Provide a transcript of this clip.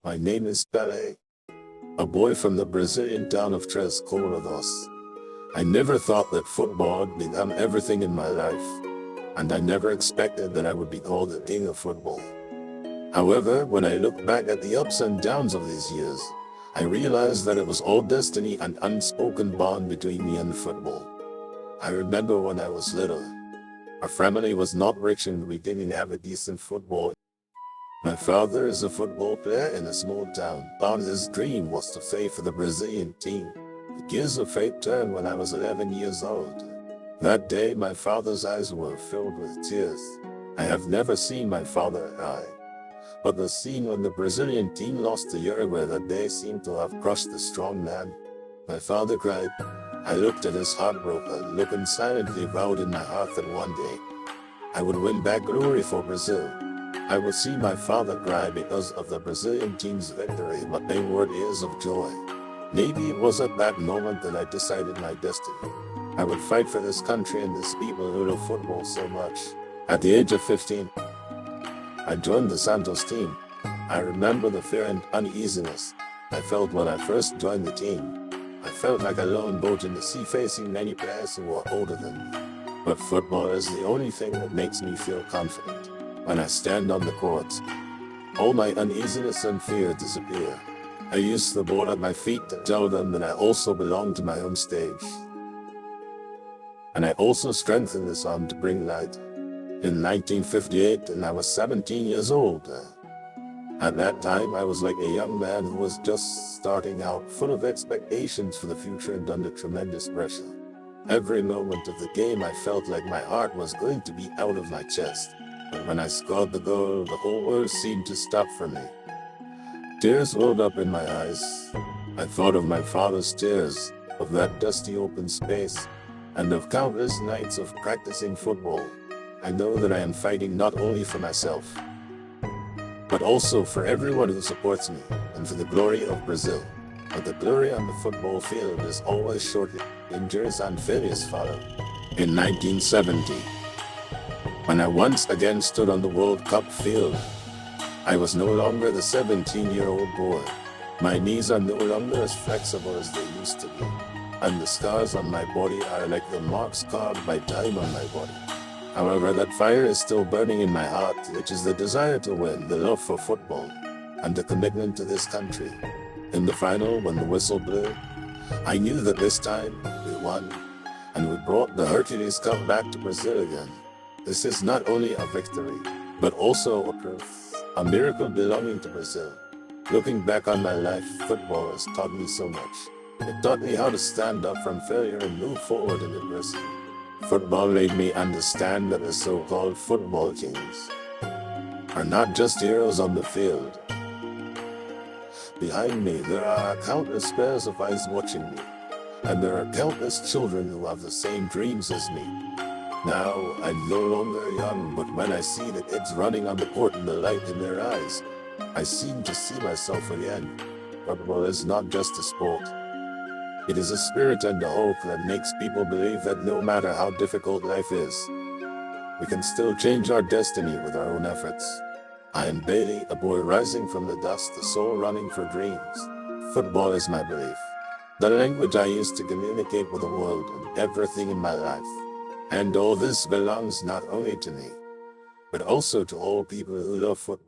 My name is Pelé, a boy from the Brazilian town of Três Colados. I never thought that football would become everything in my life, and I never expected that I would be called the king of football. However, when I look back at the ups and downs of these years, I realized that it was all destiny and unspoken bond between me and football. I remember when I was little, our family was not rich and we didn't have a decent football. My father is a football player in a small town, and his dream was to play for the Brazilian team. The gears of fate turned when I was 11 years old. That day, my father's eyes were filled with tears. I have never seen my father cry. But the scene when the Brazilian team lost to Uruguay that day seemed to have crushed the strong man. My father cried. I looked at his heartbroken look and silently vowed in my heart that one day I would win back glory for Brazil. I would see my father cry because of the Brazilian team's victory, but they were tears of joy. Maybe it was at that moment that I decided my destiny. I would fight for this country and these people who love football so much. At the age of 15, I joined the Santos team. I remember the fear and uneasiness I felt when I first joined the team. I felt like a lone boat in the sea facing many players who were older than me. But football is the only thing that makes me feel confident. When I stand on the court, all my uneasiness and fear disappear. I use the ball at my feet to tell them that I also belong to my own stage. And I also strengthen this arm to bring light. In 1958, and I was 17 years old. At that time, I was like a young man who was just starting out, full of expectations for the future and under tremendous pressure. Every moment of the game, I felt like my heart was going to be out of my chest. But when I scored the goal, the whole world seemed to stop for me. Tears welled up in my eyes. I thought of my father's tears, of that dusty open space, and of countless nights of practicing football. I know that I am fighting not only for myself, but also for everyone who supports me, and for the glory of Brazil. But the glory on the football field is always short. Injuries and failures follow. In 1970, when I once again stood on the World Cup field, I was no longer the 17-year-old boy. My knees are no longer as flexible as they used to be, and the scars on my body are like the marks carved by time on my body. However, that fire is still burning in my heart, which is the desire to win, the love for football, and the commitment to this country. In the final, when the whistle blew, I knew that this time we won, and we brought the Hercules Cup back to Brazil again. This is not only a victory, but also a proof, a miracle belonging to Brazil. Looking back on my life, football has taught me so much. It taught me how to stand up from failure and move forward in adversity. Football made me understand that the so-called football kings are not just heroes on the field. Behind me, there are countless pairs of eyes watching me, and there are countless children who have the same dreams as me. Now, I'm no longer young, but when I see the kids running on the court and the light in their eyes, I seem to see myself again. Football is not just a sport. It is a spirit and a hope that makes people believe that no matter how difficult life is, we can still change our destiny with our own efforts. I am Bailey, a boy rising from the dust, a soul running for dreams. Football is my belief, the language I use to communicate with the world and everything in my life. And all this belongs not only to me, but also to all people who love football.